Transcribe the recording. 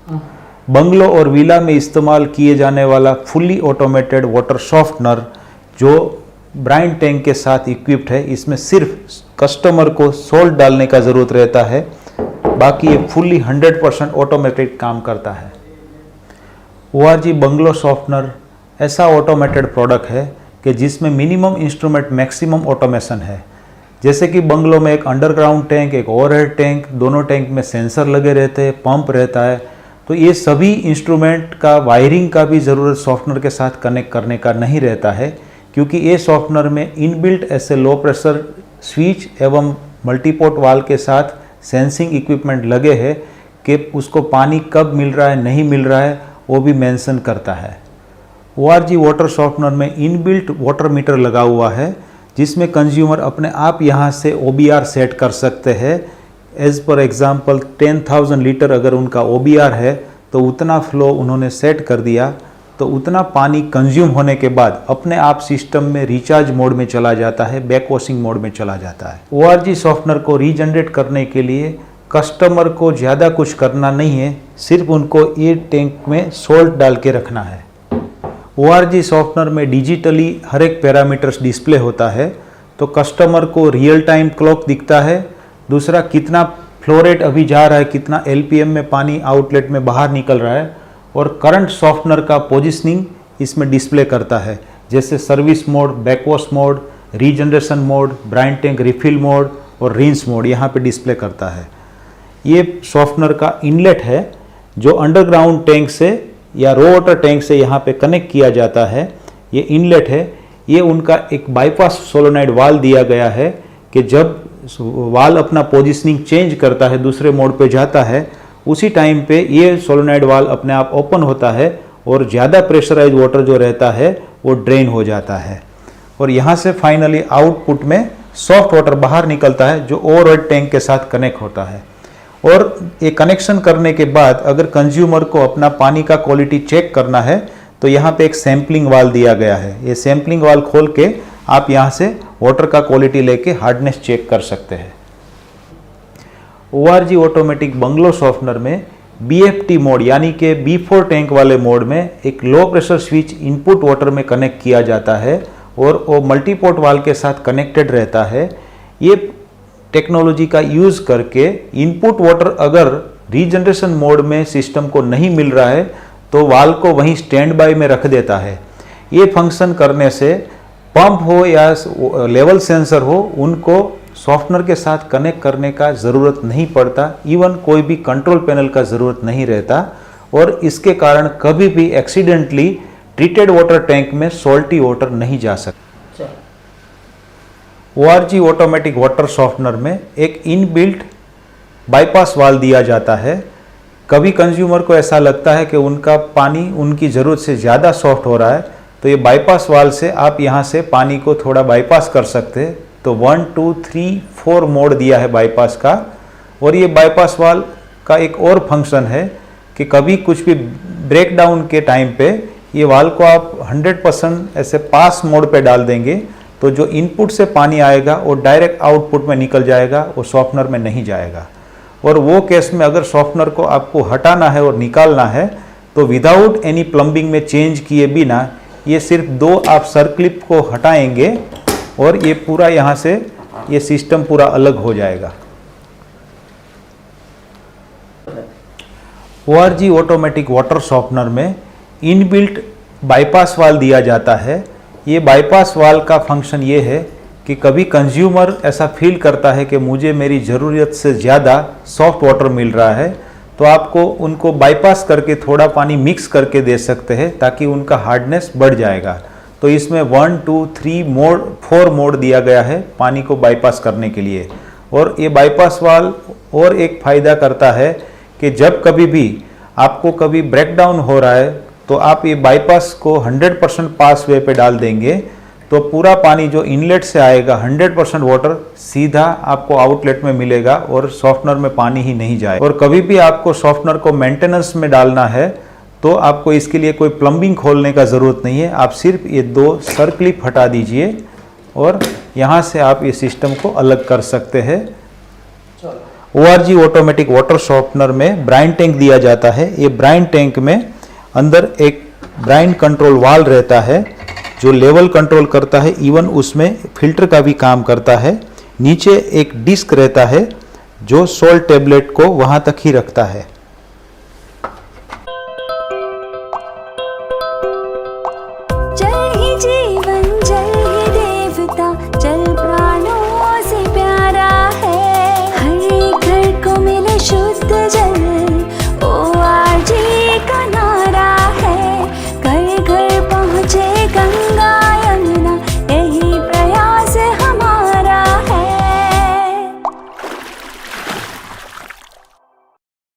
बंगलों और विला में इस्तेमाल किए जाने वाला फुल्ली ऑटोमेटेड वाटर सॉफ्टनर जो ब्राइन टैंक के साथ इक्विप्ड है, इसमें सिर्फ कस्टमर को सोल्ट डालने का ज़रूरत रहता है, बाकी ये फुल्ली 100% ऑटोमेटेड काम करता है। ORG बंगलो सॉफ्टनर ऐसा ऑटोमेटेड प्रोडक्ट है कि जिसमें मिनिमम इंस्ट्रूमेंट मैक्सिमम ऑटोमेशन है। जैसे कि बंगलों में एक अंडरग्राउंड टैंक, एक ओवरहेड टैंक, दोनों टैंक में सेंसर लगे रहते हैं, पंप रहता है, तो ये सभी इंस्ट्रूमेंट का वायरिंग का भी ज़रूरत सॉफ्टनर के साथ कनेक्ट करने का नहीं रहता है, क्योंकि ये सॉफ्टनर में इनबिल्ट ऐसे लो प्रेशर स्विच एवं मल्टीपोर्ट वाल्व के साथ सेंसिंग इक्विपमेंट लगे हैं कि उसको पानी कब मिल रहा है, नहीं मिल रहा है, वो भी मेंशन करता है। ORG वाटर सॉफ्टनर में इनबिल्ट वाटर मीटर लगा हुआ है, जिसमें कंज्यूमर अपने आप यहाँ से OBR सेट कर सकते हैं। एज पर एग्जांपल 10,000 लीटर अगर उनका OBR है तो उतना फ्लो उन्होंने सेट कर दिया, तो उतना पानी कंज्यूम होने के बाद अपने आप सिस्टम में रिचार्ज मोड में चला जाता है, बैक वॉशिंग मोड में चला जाता है। ORG सॉफ्टनर को रीजनरेट करने के लिए कस्टमर को ज़्यादा कुछ करना नहीं है, सिर्फ उनको ये टैंक में सोल्ट डाल के रखना है। ORG सॉफ्टनर में डिजिटली हर एक पैरामीटर्स डिस्प्ले होता है, तो कस्टमर को रियल टाइम क्लॉक दिखता है। दूसरा, कितना फ्लो रेट अभी जा रहा है, कितना LPM में पानी आउटलेट में बाहर निकल रहा है, और करंट सॉफ्टनर का पोजीशनिंग इसमें डिस्प्ले करता है, जैसे service mode, backwash mode, regeneration mode, brine tank refill mode और रिंस मोड यहाँ पे डिस्प्ले करता है। ये सॉफ्टनर का इनलेट है जो अंडरग्राउंड टैंक से या रो वाटर टैंक से यहाँ पे कनेक्ट किया जाता है। ये इनलेट है, ये उनका एक बाईपास सोलोनाइड वाल्व दिया गया है कि जब वाल्व अपना पोजीशनिंग चेंज करता है, दूसरे मोड पे जाता है, उसी टाइम पे ये सोलोनाइड वाल्व अपने आप ओपन होता है और ज़्यादा प्रेशराइज वाटर जो रहता है वो ड्रेन हो जाता है, और यहाँ से फाइनली आउटपुट में सॉफ्ट वाटर बाहर निकलता है जो ओवरहेड टैंक के साथ कनेक्ट होता है। और ये कनेक्शन करने के बाद अगर कंज्यूमर को अपना पानी का क्वालिटी चेक करना है तो यहाँ पे एक सैम्पलिंग वाल्व दिया गया है। ये सैम्पलिंग वाल्व खोल के आप यहाँ से वाटर का क्वालिटी लेके हार्डनेस चेक कर सकते हैं। ORG ऑटोमेटिक बंगलो सॉफ्टनर में BFT मोड यानी कि B4 टैंक वाले मोड में एक low pressure switch input water में कनेक्ट किया जाता है और वो मल्टीपोर्ट वाल्व के साथ कनेक्टेड रहता है। ये टेक्नोलॉजी का यूज़ करके इनपुट वाटर अगर रीजनरेशन मोड में सिस्टम को नहीं मिल रहा है तो वाल्व को वहीं स्टैंड बाय में रख देता है। ये फंक्शन करने से पंप हो या लेवल सेंसर हो, उनको सॉफ्टनर के साथ कनेक्ट करने का ज़रूरत नहीं पड़ता, इवन कोई भी कंट्रोल पैनल का ज़रूरत नहीं रहता, और इसके कारण कभी भी एक्सीडेंटली ट्रीटेड वाटर टैंक में सॉल्टी वाटर नहीं जा सकता। ORG ऑटोमेटिक वाटर सॉफ्टनर में एक इनबिल्ट बाईपास वाल्व दिया जाता है। कभी कंज्यूमर को ऐसा लगता है कि उनका पानी उनकी ज़रूरत से ज़्यादा सॉफ्ट हो रहा है, तो ये बाईपास वाल्व से आप यहाँ से पानी को थोड़ा बाईपास कर सकते हैं। तो 1, 2, 3, 4 मोड दिया है बाईपास का। और ये बाईपास वाल्व का एक और फंक्शन है कि कभी कुछ भी ब्रेक डाउन के टाइम पे ये वाल्व को आप 100% ऐसे पास मोड पे डाल देंगे तो जो इनपुट से पानी आएगा वो डायरेक्ट आउटपुट में निकल जाएगा, वो सॉफ्टनर में नहीं जाएगा। और वो केस में अगर सॉफ्टनर को आपको हटाना है और निकालना है तो विदाउट एनी प्लम्बिंग में चेंज किए बिना ये सिर्फ 2 आप सर्क्लिप को हटाएंगे और ये पूरा यहाँ से ये सिस्टम पूरा अलग हो जाएगा। ORG ऑटोमेटिक वाटर सॉफ्टनर में इनबिल्ट बाईपास वाल्व दिया जाता है। ये बाईपास वाल्व का फंक्शन ये है कि कभी कंज्यूमर ऐसा फील करता है कि मुझे मेरी ज़रूरत से ज़्यादा सॉफ्ट वाटर मिल रहा है, तो आपको उनको बाईपास करके थोड़ा पानी मिक्स करके दे सकते हैं ताकि उनका हार्डनेस बढ़ जाएगा। तो इसमें 1, 2, 3, 4 मोड दिया गया है पानी को बाईपास करने के लिए। और ये बाईपास वाल्व और एक फ़ायदा करता है कि जब कभी भी आपको कभी ब्रेकडाउन हो रहा है तो आप ये बाईपास को 100% पास वे पे डाल देंगे तो पूरा पानी जो इनलेट से आएगा 100% वाटर सीधा आपको आउटलेट में मिलेगा और सॉफ्टनर में पानी ही नहीं जाएगा। और कभी भी आपको सॉफ्टनर को मेंटेनेंस में डालना है तो आपको इसके लिए कोई प्लम्बिंग खोलने का ज़रूरत नहीं है। आप सिर्फ ये 2 सर्क्लिप हटा दीजिए और यहाँ से आप ये सिस्टम को अलग कर सकते हैं। ORG ऑटोमेटिक वाटर सॉफ्टनर में ब्राइन टैंक दिया जाता है। ये ब्राइन टैंक में अंदर एक ब्राइन कंट्रोल वाल्व रहता है जो लेवल कंट्रोल करता है, इवन उसमें फिल्टर का भी काम करता है। नीचे एक डिस्क रहता है जो सोल्ट टेबलेट को वहां तक ही रखता है। जल ही जीवन